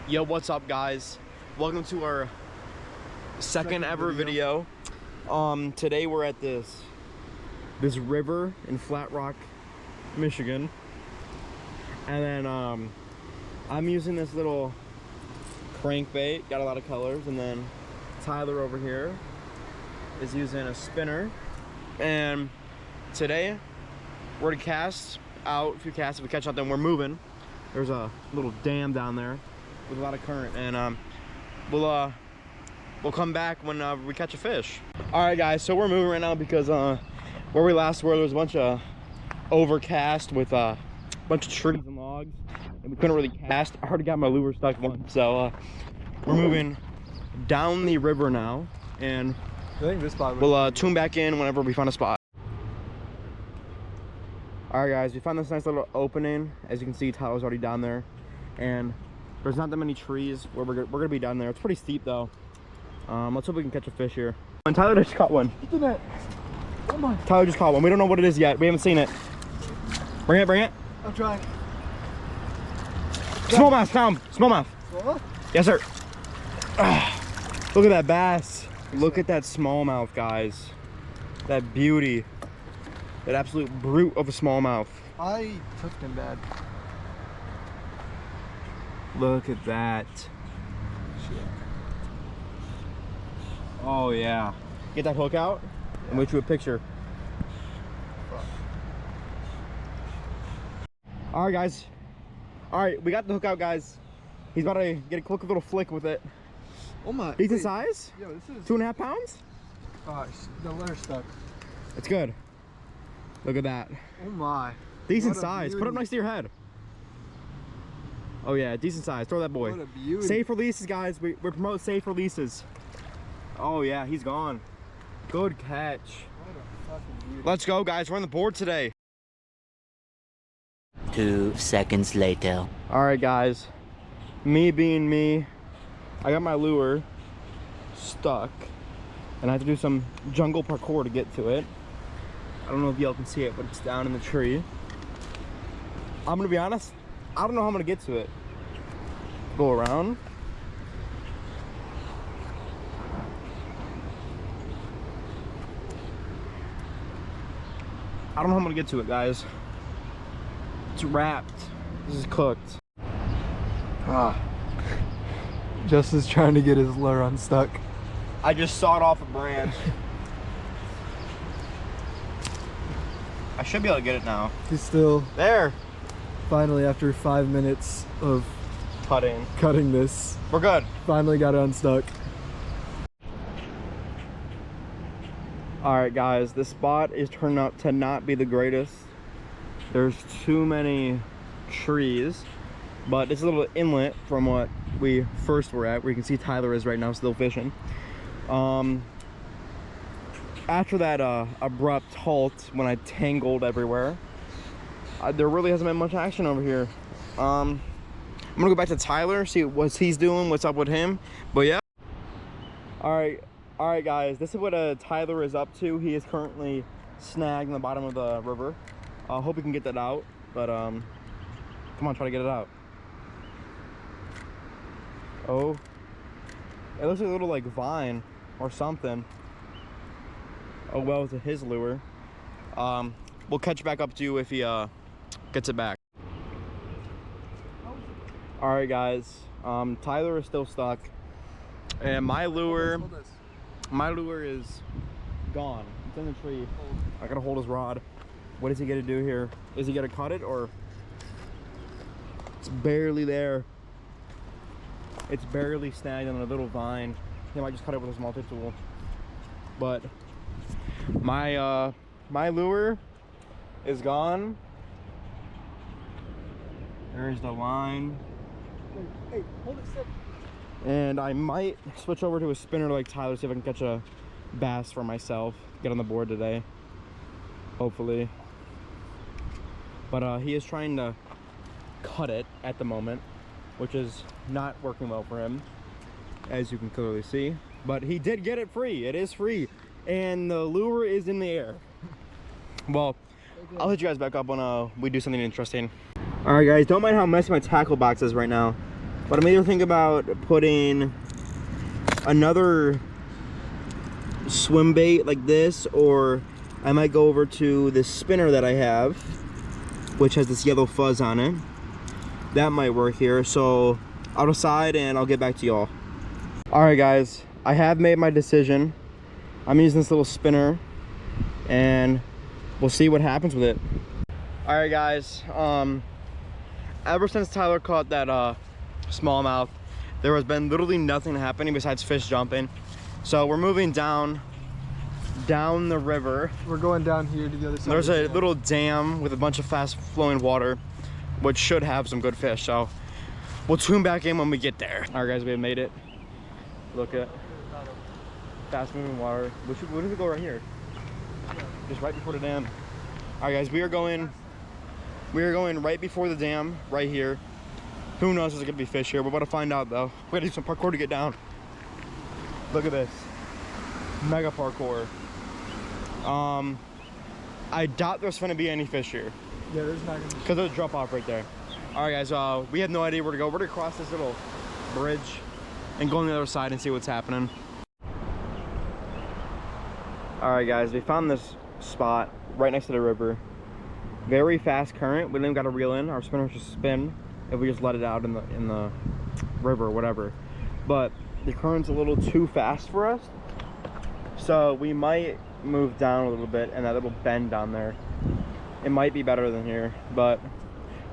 Yo, what's up, guys? Welcome to our second ever video. Today we're at this river in Flat Rock, Michigan, and then I'm using this little crankbait. Got a lot of colors, and then Tyler over here is using a spinner. And today we're to cast out a few casts. If we catch out, then we're moving. There's a little dam down there with a lot of current, and we'll come back when we catch a fish. All right, guys, so we're moving right now because where we last were, there was a bunch of overcast with a bunch of trees and logs, and we couldn't really cast. I already got my lure stuck once, so we're moving down the river now, and I think this spot we'll tune back in whenever we find a spot. All right, guys, we found this nice little opening. As you can see, Tyler's already down there, and there's not that many trees where we're gonna be down there. It's pretty steep though. Let's hope we can catch a fish here. And Tyler just caught one. Get the net. Come on. Tyler just caught one. We don't know what it is yet. We haven't seen it. Bring it, bring it. I'm trying. Smallmouth, Tom. Smallmouth. What? Yes, sir. Look at that bass. Look at that smallmouth, guys. That beauty. That absolute brute of a smallmouth. I took him bad. Look at that. Shit. Oh yeah. Get that hook out and wait you a picture. All right, guys. All right, we got the hook out, guys. He's about to get a quick little flick with it. Oh my. Decent size? Yo, this is 2.5 pounds? gosh, the letter stuck. It's good. Look at that. Oh my. Decent What a size. Put it beauty. next to your head. Oh yeah, decent size. Throw that boy. What a beauty. Safe releases, guys. We promote safe releases. Oh yeah, he's gone. Good catch. What a fucking beauty. Let's go, guys. We're on the board today. 2 seconds later. All right, guys. Me being me, I got my lure stuck, and I have to do some jungle parkour to get to it. I don't know if y'all can see it, but it's down in the tree. I'm gonna be honest, I don't know how I'm gonna get to it. Go around. I don't know how I'm gonna get to it, guys. It's wrapped. This is cooked. Ah. Justin's trying to get his lure unstuck. I just sawed off a branch. I should be able to get it now. He's still There. finally, after 5 minutes of Cutting. cutting this, We're good. finally got it unstuck. All right, guys. This spot is turning out to not be the greatest. There's too many trees, but it's a little inlet from what we first were at, where you can see Tyler is right now still fishing. After that abrupt halt when I tangled everywhere, there really hasn't been much action over here. I'm gonna go back to Tyler, see what he's doing, what's up with him. But yeah. All right, guys. This is what Tyler is up to. He is currently snagged in the bottom of the river. I hope we can get that out, but come on, try to get it out. Oh, it looks like a little like vine or something. Oh well, it's his lure. We'll catch back up to you if he gets it back. All right, guys. Tyler is still stuck, and my lure is gone. It's in the tree. I gotta hold his rod. What is he gonna do here? Is he gonna cut it, or it's barely there? It's barely snagged on a little vine. He might just cut it with a small tip tool. But my my lure is gone. There's the line. Hey, hold it still. And I might switch over to a spinner like Tyler, see if I can catch a bass for myself. Get on the board today, hopefully. But he is trying to cut it at the moment, which is not working well for him, as you can clearly see. But he did get it free. It is free, and the lure is in the air. Well, I'll hit you guys back up when we do something interesting. All right, guys, don't mind how messy my tackle box is right now. But I'm either thinking about putting another swim bait like this, or I might go over to this spinner that I have, which has this yellow fuzz on it. That might work here. So I'll decide and I'll get back to y'all. All right, guys, I have made my decision. I'm using this little spinner and we'll see what happens with it. All right, guys, ever since Tyler caught that smallmouth, there has been literally nothing happening besides fish jumping. So we're moving down the river. We're going down here to the other side. There's a little dam with a bunch of fast flowing water, which should have some good fish. So we'll tune back in when we get there. All right, guys, we have made it. Look at fast moving water. Where does it go right here? Just right before the dam. All right, guys, we are going right before the dam, right here. Who knows if there's gonna be fish here? We're about to find out though. We gotta do some parkour to get down. Look at this. Mega parkour. I doubt there's gonna be any fish here. Yeah, there's not gonna be. Because there's a drop off right there. All right, guys, we have no idea where to go. We're gonna cross this little bridge and go on the other side and see what's happening. All right, guys, we found this spot right next to the river. Very fast current. We didn't got to reel in. Our spinner just spin if we just let it out in the river or whatever. But the current's a little too fast for us, so we might move down a little bit, and that little bend down there, it might be better than here. But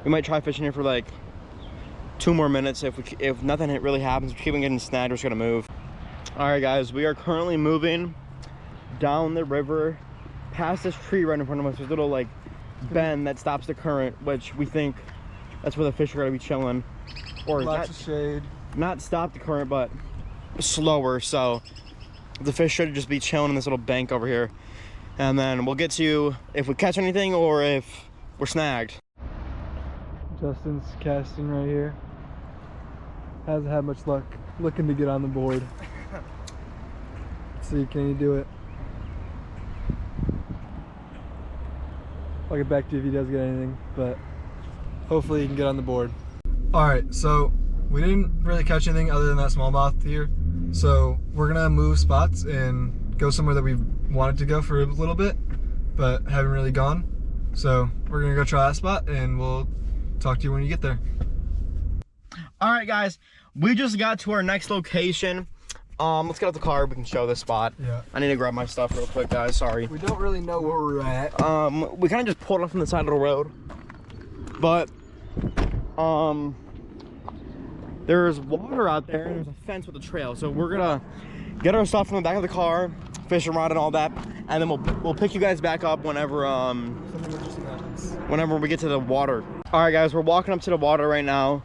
we might try fishing here for like 2 more minutes. If nothing really happens, we keep on getting snagged, we're just gonna move. All right, guys, we are currently moving down the river past this tree right in front of us. There's a little like bend that stops the current, which we think that's where the fish are gonna be chilling, or Lots of shade. Not stop the current, but slower. So the fish should just be chilling in this little bank over here, and then we'll get to you if we catch anything or if we're snagged. Justin's casting right here. Hasn't had much luck looking to get on the board. Let's see, can you do it? I'll get back to you if he does get anything, but hopefully he can get on the board. Alright, so we didn't really catch anything other than that smallmouth here. So we're gonna move spots and go somewhere that we wanted to go for a little bit, but haven't really gone. So we're gonna go try that spot and we'll talk to you when you get there. All right, guys, we just got to our next location. Let's get out the car. We can show this spot. Yeah. I need to grab my stuff real quick, guys. Sorry. We don't really know where we're at. We kind of just pulled off on the side of the road, but there's water out there and there's a fence with a trail. So we're gonna get our stuff from the back of the car, fish around and all that, and then we'll pick you guys back up whenever whenever we get to the water. All right, guys, we're walking up to the water right now.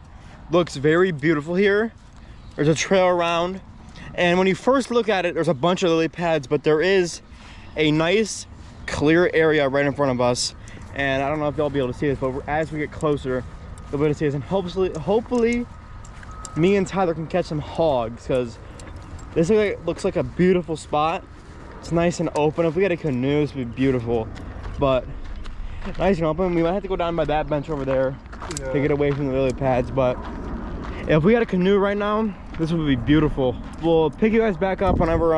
Looks very beautiful here. There's a trail around, and when you first look at it, there's a bunch of lily pads, but there is a nice clear area right in front of us. And I don't know if y'all be able to see this, but as we get closer, you'll be able to see this. And hopefully me and Tyler can catch some hogs, because this looks like a beautiful spot. It's nice and open. If we had a canoe, this would be beautiful, but nice and open. We might have to go down by that bench over there to get away from the lily pads, but if we had a canoe right now, this would be beautiful. We'll pick you guys back up whenever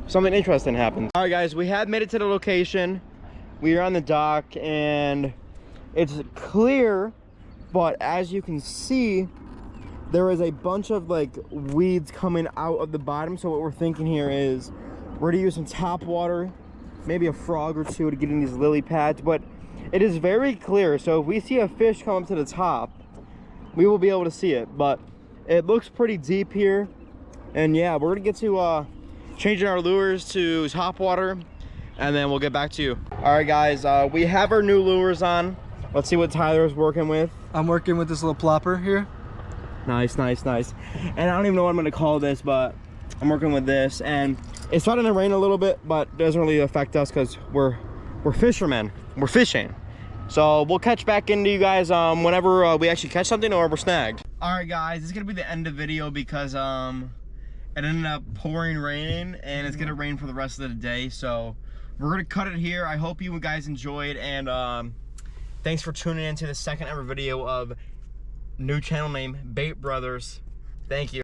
something interesting happens. All right, guys, we have made it to the location. We are on the dock and it's clear, but as you can see, there is a bunch of like weeds coming out of the bottom. So what we're thinking here is we're gonna use some top water, maybe a frog or two to get in these lily pads, but it is very clear. So if we see a fish come up to the top, we will be able to see it, but it looks pretty deep here. And yeah, we're gonna get to changing our lures to top water, and then we'll get back to you. All right, guys, we have our new lures on. Let's see what Tyler's working with. I'm working with this little plopper here. Nice, nice, nice. And I don't even know what I'm gonna call this, but I'm working with this, and it's starting to rain a little bit, but it doesn't really affect us because we're fishermen. We're fishing. So we'll catch back into you guys whenever we actually catch something or we're snagged. All right, guys, this is gonna be the end of the video because it ended up pouring rain, and it's gonna rain for the rest of the day. So we're gonna cut it here. I hope you guys enjoyed, and thanks for tuning in to the second ever video of New channel name, Bait Brothers. Thank you.